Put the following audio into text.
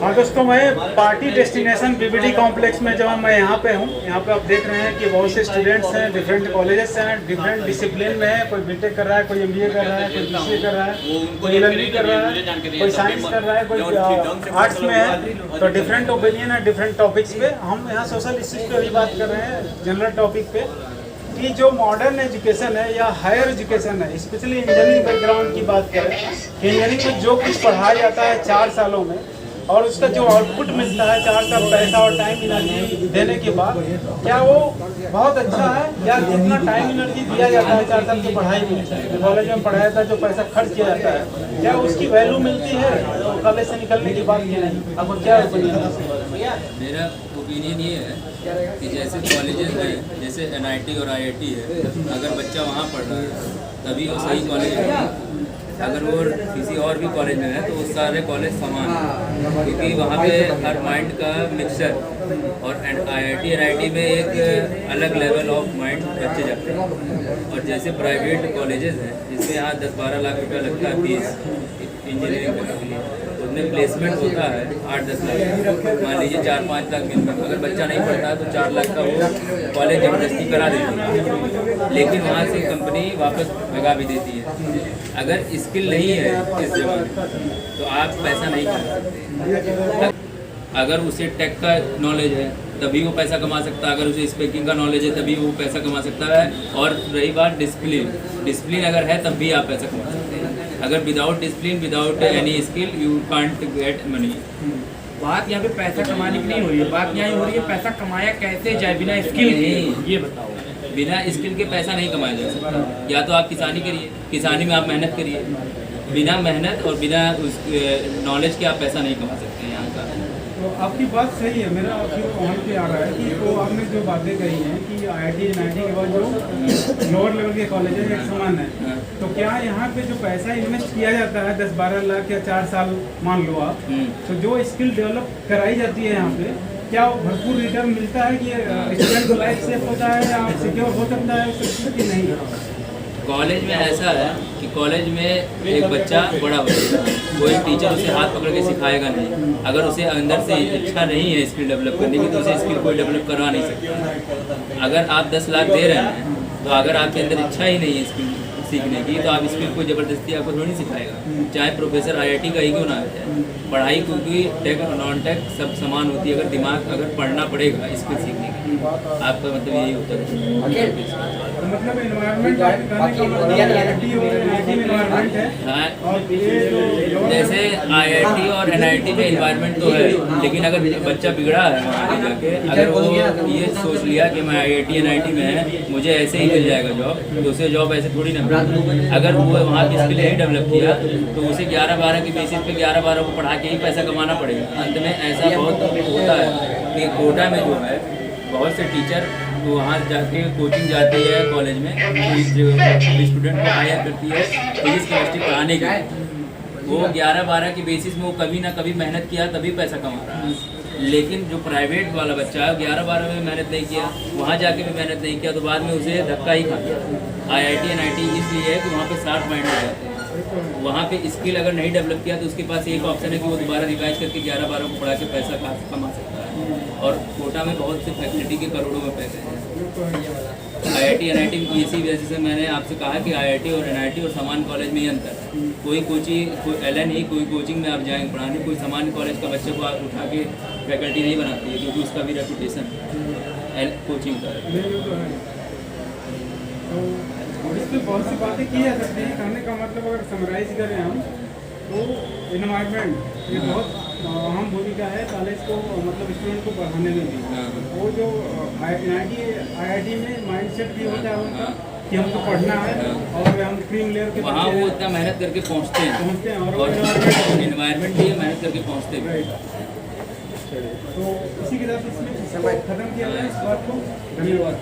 हाँ दोस्तों, मैं पार्टी डेस्टिनेशन बीबीडी कॉम्प्लेक्स में जब मैं यहाँ पे हूँ, यहाँ पे आप देख रहे हैं कि बहुत से स्टूडेंट्स हैं, डिफरेंट कॉलेजेस हैं, डिफरेंट डिसिप्लिन में है। कोई बीटेक कर रहा है, कोई एमबीए कर रहा है, कोई बीसीए कर रहा है, कोई एलएलबी कर रहा है, कोई साइंस कर रहा है, कोई आर्ट्स में है। तो डिफरेंट ओपिनियन है डिफरेंट टॉपिक्स पे। हम यहाँ सोशल इश्यूज पे भी बात कर रहे हैं, जनरल टॉपिक पे, कि जो मॉडर्न एजुकेशन है या हायर एजुकेशन है, स्पेशली इंजीनियरिंग बैकग्राउंड की बात करें, इंजीनियरिंग में जो कुछ पढ़ाया जाता है 4 सालों में और उसका जो आउटपुट मिलता है 4 साल पैसा और टाइम एनर्जी देने के बाद, क्या वो बहुत अच्छा है? या जितना टाइम एनर्जी दिया जाता है 4 साल की पढ़ाई में, कॉलेज में पढ़ाया था, जो पैसा खर्च किया जाता है, क्या उसकी वैल्यू मिलती है तो कॉलेज से निकलने के बाद? कि नहीं? अब क्या मेरा ओपिनियन ये है कि जैसे कॉलेजेस हैं, जैसे एनआईटी और आईआईटी है, अगर बच्चा वहाँ पढ़ रहा है तभी वो सही कॉलेज है। अगर वो किसी और भी कॉलेज में है तो वो सारे कॉलेज समान है, क्योंकि वहाँ पे हर माइंड का मिक्सचर। और आईआईटी एनआईटी में एक अलग लेवल ऑफ माइंड बच्चे जाते हैं। और जैसे प्राइवेट कॉलेजेस हैं जिसमें यहाँ 10-12 लाख रुपया लगता है फीस इंजीनियरिंग करने के लिए, उसमें प्लेसमेंट होता है 8-10 लाख, मान लीजिए 4-5 लाख मिनिमम। अगर बच्चा नहीं पढ़ता तो 4 लाख का वो कॉलेज जबरदस्ती करा देती है, लेकिन वहाँ से कंपनी वापस लगा भी देती है। अगर स्किल नहीं है इस जगह तो आप पैसा नहीं कमा सकते। अगर उसे टेक का नॉलेज है तभी वो पैसा कमा सकता है, अगर उसे स्पीकिंग का नॉलेज है तभी वो पैसा कमा सकता है। और रही बात डिसिप्लिन अगर है तब भी आप पैसा कमा सकते हैं। अगर without discipline, without any skill, you can't get money. बात यहाँ पे पैसा कमाने की नहीं हो रही है, बात यहाँ हो रही है पैसा कमाया कैसे जाए बिना स्किल के। ये बताओ, बिना स्किल के पैसा नहीं कमाया जा सकता। या तो आप किसानी करिए, किसानी में आप मेहनत करिए। बिना मेहनत और बिना उस नॉलेज के आप पैसा नहीं कमा सकते हैं यहाँ का। तो आपकी बात सही है। मेरा फिर पॉइंट पे आ रहा है कि तो आपने जो बातें कही हैं कि आईआईटी एनआईटी के बाद जो लोअर लेवल के कॉलेज हैं एक समान है, तो क्या यहाँ पे जो पैसा इन्वेस्ट किया जाता है 10-12 लाख या 4 साल मान लो आप, तो जो स्किल डेवलप कराई जाती है यहाँ पे, क्या भरपूर रिटर्न मिलता है कि स्टूडेंट को लाइफ सेफ होता है या सिक्योर हो सकता है कि नहीं? कॉलेज में ऐसा है कि कॉलेज में एक बच्चा बड़ा हो जाएगा, कोई टीचर उसे हाथ पकड़ के सिखाएगा नहीं। अगर उसे अंदर से इच्छा नहीं है स्किल डेवलप करने की तो उसे स्किल कोई डेवलप करवा नहीं सकता। अगर आप 10 लाख दे रहे हैं तो अगर आपके अंदर इच्छा ही नहीं है स्किल सीखने की तो आप स्किल को ज़बरदस्ती आपको थोड़ी सिखाएगा, चाहे प्रोफेसर आईआईटी का ही क्यों ना आ जाए। पढ़ाई क्योंकि टेक और नॉन टेक सब समान होती है। अगर दिमाग अगर पढ़ना पड़ेगा स्किल सीखने के लिए, आपका मतलब यही होता है। मतलब एनवायरनमेंट है। हाँ, जैसे आईआईटी और एनआईटी में एनवायरनमेंट तो है, लेकिन अगर बच्चा बिगड़ा है वहाँ जाके, अगर वो ये सोच लिया कि मैं आईआईटी एनआईटी में है मुझे ऐसे ही मिल जाएगा जॉब, तो उसे जॉब ऐसे थोड़ी ना मिलेगी। अगर वो वहाँ की स्किल नहीं डेवलप किया तो उसे 11-12 की बेसिस पे 11-12 को पढ़ा के ही पैसा कमाना पड़ेगा। अंत में ऐसा बहुत होता है कि कोटा में जो है बहुत से टीचर तो वहाँ जाके कोचिंग जाती है कॉलेज में, स्टूडेंट को हायर करती है फिजिक्स केमिस्ट्री पढ़ाने के लिए। वो 11-12 की बेसिस में वो कभी ना कभी मेहनत किया तभी पैसा कमा रहा है। लेकिन जो प्राइवेट वाला बच्चा है 11-12 में मेहनत नहीं किया, वहाँ जाके भी मेहनत नहीं किया, तो बाद में उसे धक्का ही खा गया। आईआईटी एनआईटी इसलिए है कि वहाँ पे 60 माइंड हो जाते हैं। वहाँ पे स्किल अगर नहीं डेवलप किया तो उसके पास एक ऑप्शन है कि वो दोबारा रिवाइज करके 11-12 को पढ़ा के पैसा कमा सकता है। और कोटा में बहुत सी फैसिलिटी के करोड़ों में पैसे हैं। आईआईटी एनआईटी इसी वजह से मैंने आपसे कहा कि आईआईटी और एनआईटी और समान कॉलेज में ही अंतर है। कोई कोचिंग, कोई एलएन ही कोई कोचिंग में आप जाएंगे पढ़ाने, कोई समान कॉलेज का बच्चे को आप उठा के फैकल्टी नहीं बनाती है, क्योंकि उसका भी रेपुटेशन है कोचिंग का। और इस पर बहुत सी बातें की जा सकती हैं। कहने का मतलब अगर समराइज करें हम तो एनवायरनमेंट ये बहुत अहम भूमिका है कॉलेज को, मतलब स्टूडेंट को पढ़ाने में भी। वो जो आईआईटी में माइंडसेट भी होता है उनका कि हमको पढ़ना है और हम क्रीम लेयर के वहाँ वो इतना मेहनत करके पहुँचते हैं और एनवायरनमेंट भी मेहनत करके पहुँचते हैं। तो इसी के साथ इसमें खत्म किया जाए इस बात को। धन्यवाद।